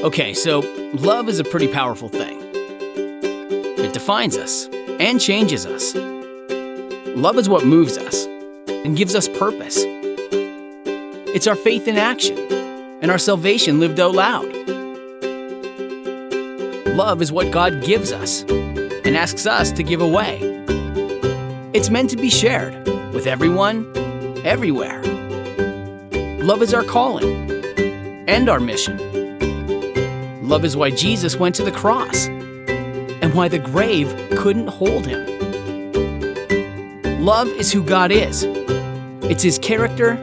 Okay, so love is a pretty powerful thing. It defines us and changes us. Love is what moves us and gives us purpose. It's our faith in action and our salvation lived out loud. Love is what God gives us and asks us to give away. It's meant to be shared with everyone, everywhere. Love is our calling and our mission. Love is why Jesus went to the cross and why the grave couldn't hold him. Love is who God is. It's his character,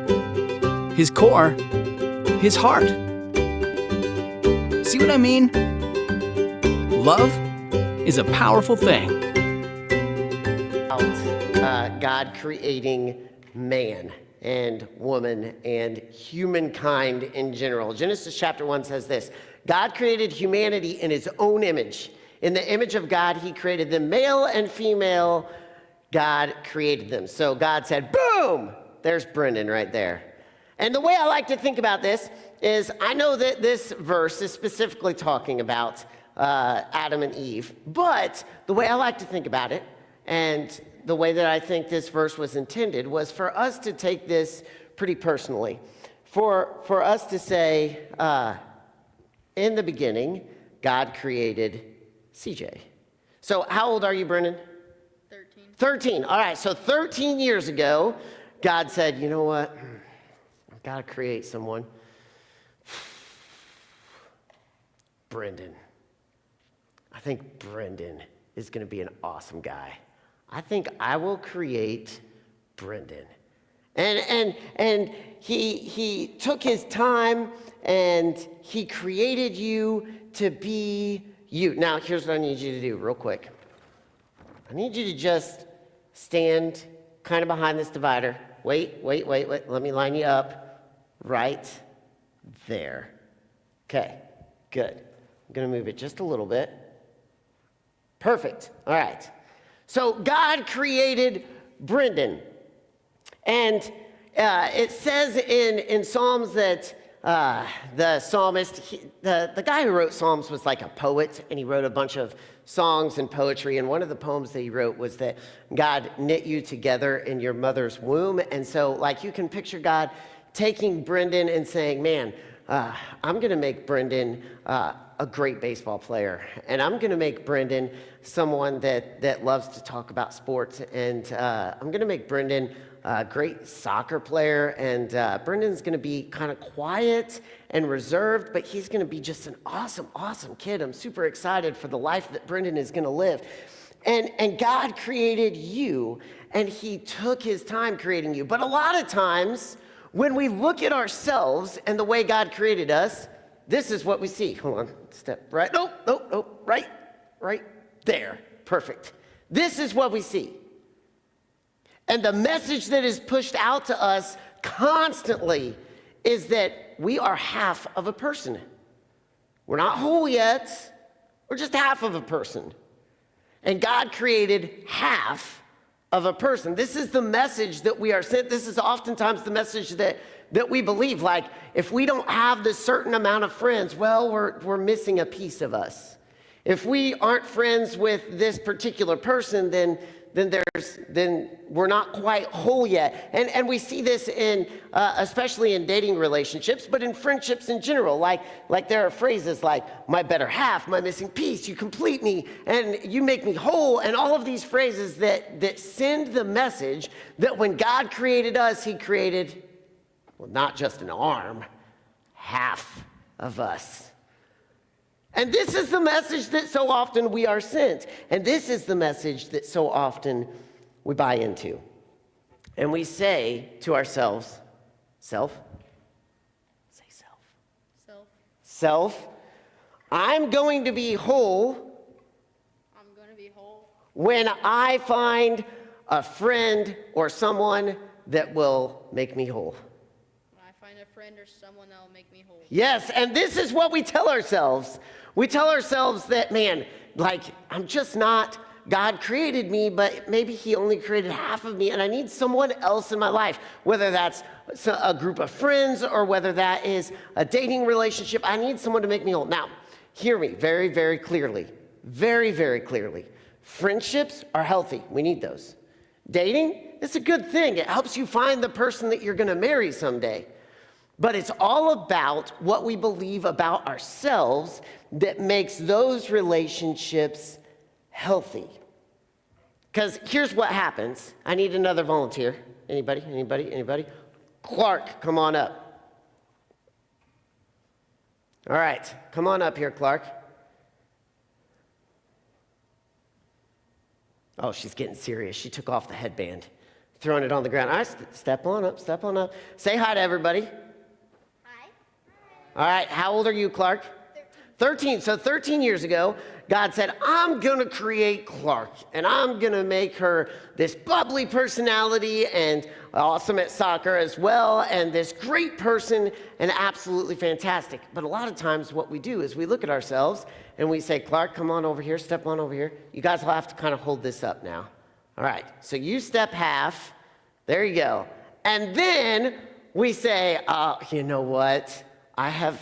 his core, his heart. See what I mean? Love is a powerful thing. God creating man and woman and humankind in general. Genesis chapter 1 says this: God created humanity in his own image. In the image of God, he created them, male and female. God created them. So God said, boom, there's Brendan right there. And the way I like to think about this is, I know that this verse is specifically talking about Adam and Eve, but the way I like to think about it, and the way that I think this verse was intended, was for us to take this pretty personally. For us to say, in the beginning, God created CJ. So how old are you, Brendan? 13. 13. All right, so 13 years ago, God said, you know what? I've got to create someone. Brendan. I think Brendan is going to be an awesome guy. I think I will create Brendan. And he took his time and he created you to be you. Now, here's what I need you to do real quick. I need you to just stand kind of behind this divider. Wait. Let me line you up right there. Okay, good. I'm going to move it just a little bit. Perfect. All right. So God created Brendan. And it says in Psalms that the psalmist, the guy who wrote Psalms was like a poet, and he wrote a bunch of songs and poetry. And one of the poems that he wrote was that God knit you together in your mother's womb. And so, like, you can picture God taking Brendan and saying, man, I'm going to make Brendan a great baseball player. And I'm going to make Brendan someone that loves to talk about sports. And I'm going to make Brendan a great soccer player. And Brendan's going to be kind of quiet and reserved, but he's going to be just an awesome kid. I'm super excited for the life that Brendan is going to live. And God created you, and he took his time creating you. But a lot of times, when we look at ourselves and the way God created us, this is what we see. Hold on, step right. Nope, right there. Perfect. This is what we see. And the message that is pushed out to us constantly is that we are half of a person. We're not whole yet. We're just half of a person. And God created half of a person. This is the message that we are sent. This is oftentimes the message that we believe. Like, if we don't have this certain amount of friends, well, we're missing a piece of us. If we aren't friends with this particular person, then we're not quite whole yet. And we see this in especially in dating relationships, but in friendships in general. Like there are phrases like my better half, my missing piece, you complete me, and you make me whole, and all of these phrases that send the message that when God created us, he created, well, not just an arm, half of us. And this is the message that so often we are sent. And this is the message that so often we buy into. And we say to ourselves, self? Say self. Self. I'm going to be whole. I'm going to be whole when I find a friend or someone that will make me whole. When I find a friend or someone that will make me whole. Yes, and this is what we tell ourselves. We tell ourselves that, man, like, I'm just not God created me, but maybe he only created half of me, and I need someone else in my life, whether that's a group of friends or whether that is a dating relationship. I need someone to make me whole. Now, hear me very, very clearly. Very, very clearly. Friendships are healthy. We need those. Dating, it's a good thing. It helps you find the person that you're going to marry someday. But it's all about what we believe about ourselves that makes those relationships healthy. Because here's what happens. I need another volunteer. Anybody? Clark, come on up. All right, come on up here, Clark. Oh, she's getting serious. She took off the headband, throwing it on the ground. All right, step on up. Say hi to everybody. Hi. All right, how old are you, Clark? 13. So 13 years ago, God said, I'm going to create Clark, and I'm going to make her this bubbly personality and awesome at soccer as well, and this great person and absolutely fantastic. But a lot of times what we do is we look at ourselves and we say, Clark, come on over here, step on over here. You guys will have to kind of hold this up now. All right, so you step half. There you go. And then we say, you know what? Let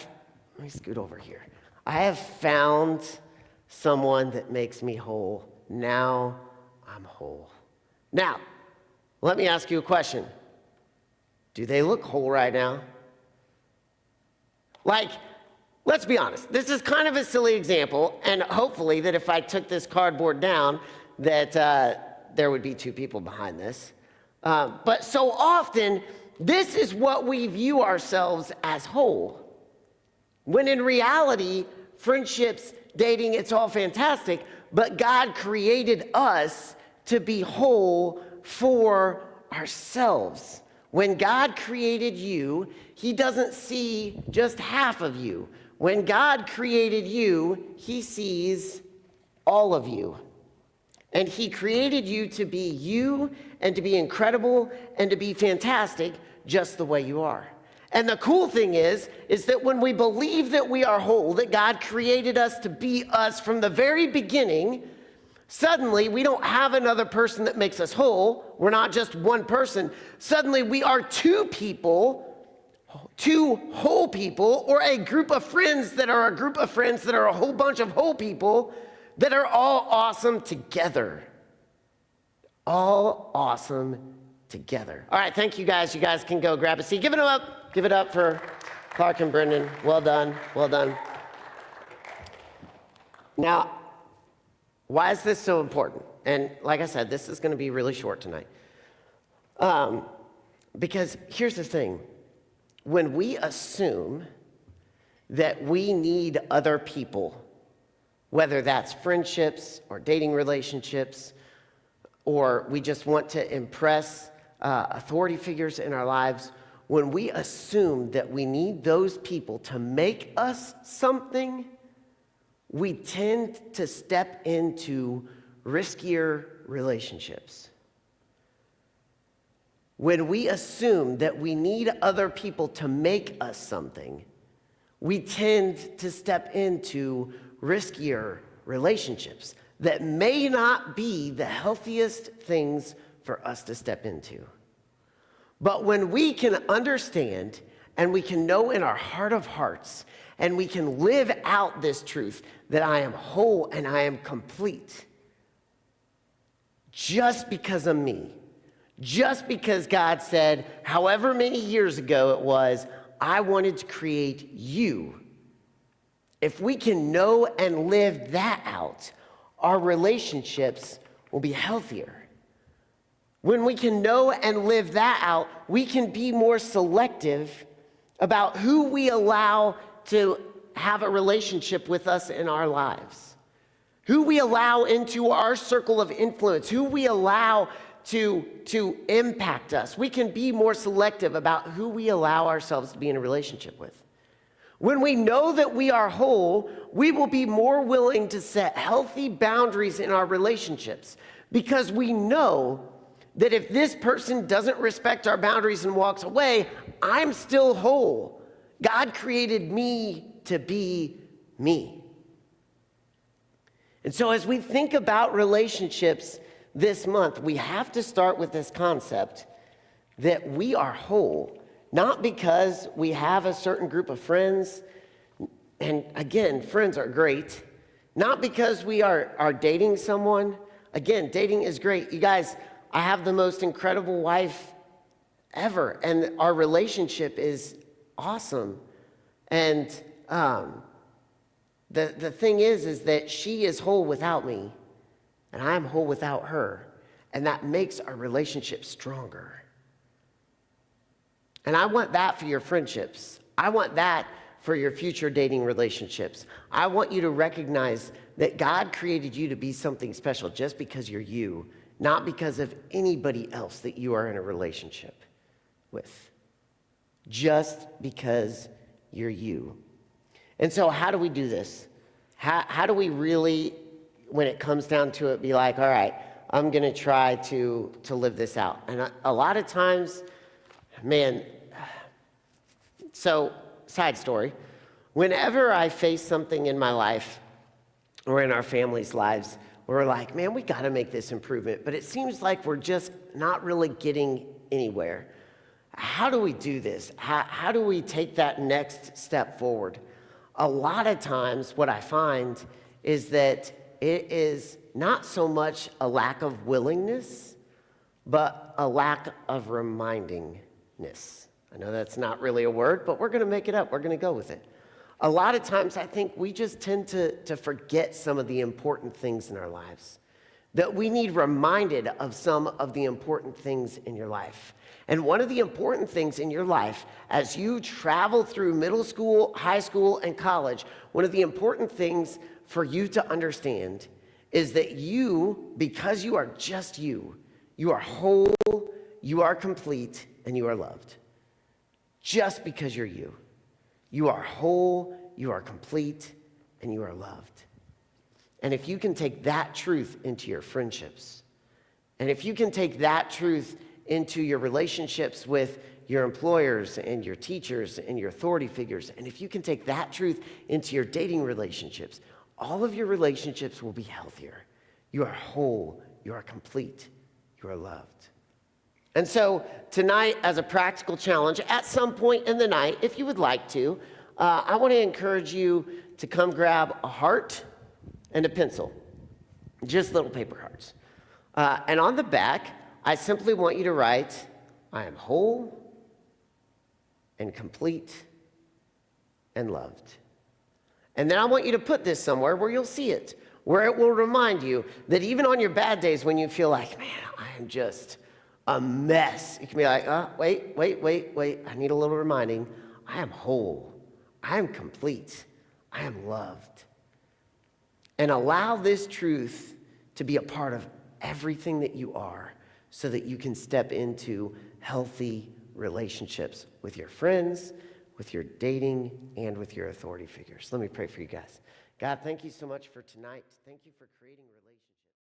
me scoot over here. I have found someone that makes me whole. Now I'm whole. Now, let me ask you a question. Do they look whole right now? Like, let's be honest. This is kind of a silly example, and hopefully that if I took this cardboard down, that there would be two people behind this. But so often, this is what we view ourselves as whole. When in reality, friendships, dating, it's all fantastic, but God created us to be whole for ourselves. When God created you, he doesn't see just half of you. When God created you, he sees all of you. And he created you to be you and to be incredible and to be fantastic just the way you are. And the cool thing is that when we believe that we are whole, that God created us to be us from the very beginning, suddenly we don't have another person that makes us whole. We're not just one person. Suddenly we are two people, two whole people, or a group of friends that are a group of friends that are a whole bunch of whole people that are all awesome together. All awesome together. All right, thank you guys. You guys can go grab a seat. Give it up. Give it up for Clark and Brendan. Well done. Well done. Now, why is this so important? And like I said, this is going to be really short tonight. Because here's the thing. When we assume that we need other people, whether that's friendships or dating relationships, or we just want to impress authority figures in our lives, when we assume that we need those people to make us something, we tend to step into riskier relationships. When we assume that we need other people to make us something, we tend to step into riskier relationships that may not be the healthiest things for us to step into. But when we can understand and we can know in our heart of hearts and we can live out this truth that I am whole and I am complete just because of me, just because God said, however many years ago it was, I wanted to create you. If we can know and live that out, our relationships will be healthier. When we can know and live that out, we can be more selective about who we allow to have a relationship with us in our lives, who we allow into our circle of influence, who we allow to impact us. We can be more selective about who we allow ourselves to be in a relationship with. When we know that we are whole, we will be more willing to set healthy boundaries in our relationships because we know that if this person doesn't respect our boundaries and walks away, I'm still whole. God created me to be me. And so as we think about relationships this month, we have to start with this concept that we are whole, not because we have a certain group of friends, and again, friends are great, not because we are dating someone. Again, dating is great. You guys, I have the most incredible wife ever, and our relationship is awesome. And the thing is that she is whole without me, and I'm whole without her, and that makes our relationship stronger. And I want that for your friendships. I want that for your future dating relationships. I want you to recognize that God created you to be something special just because you're you, not because of anybody else that you are in a relationship with. Just because you're you. And so how do we do this? How do we really, when it comes down to it, be like, all right, I'm going to try to live this out? And a lot of times, man, so side story, whenever I face something in my life or in our family's lives, we're like, man, we got to make this improvement, but it seems like we're just not really getting anywhere. How do we do this? How do we take that next step forward? A lot of times what I find is that it is not so much a lack of willingness, but a lack of remindingness. I know that's not really a word, but we're going to make it up. We're going to go with it. A lot of times I think we just tend to forget some of the important things in our lives, that we need reminded of some of the important things in your life. And one of the important things in your life, as you travel through middle school, high school, and college, one of the important things for you to understand is that you, because you are just you are whole, you are complete, and you are loved. Just because you're you. You are whole, you are complete, and you are loved. And if you can take that truth into your friendships, and if you can take that truth into your relationships with your employers and your teachers and your authority figures, and if you can take that truth into your dating relationships, all of your relationships will be healthier. You are whole, you are complete, you are loved. And so tonight, as a practical challenge, at some point in the night, if you would like to, I want to encourage you to come grab a heart and a pencil, just little paper hearts. And on the back, I simply want you to write, I am whole and complete and loved. And then I want you to put this somewhere where you'll see it, where it will remind you that even on your bad days when you feel like, man, I am just a mess, you can be like, wait, I need a little reminding. I am whole, I am complete, I am loved. And allow this truth to be a part of everything that you are so that you can step into healthy relationships with your friends, with your dating, and with your authority figures. Let me pray for you guys. God, thank you so much for tonight. Thank you for creating relationships.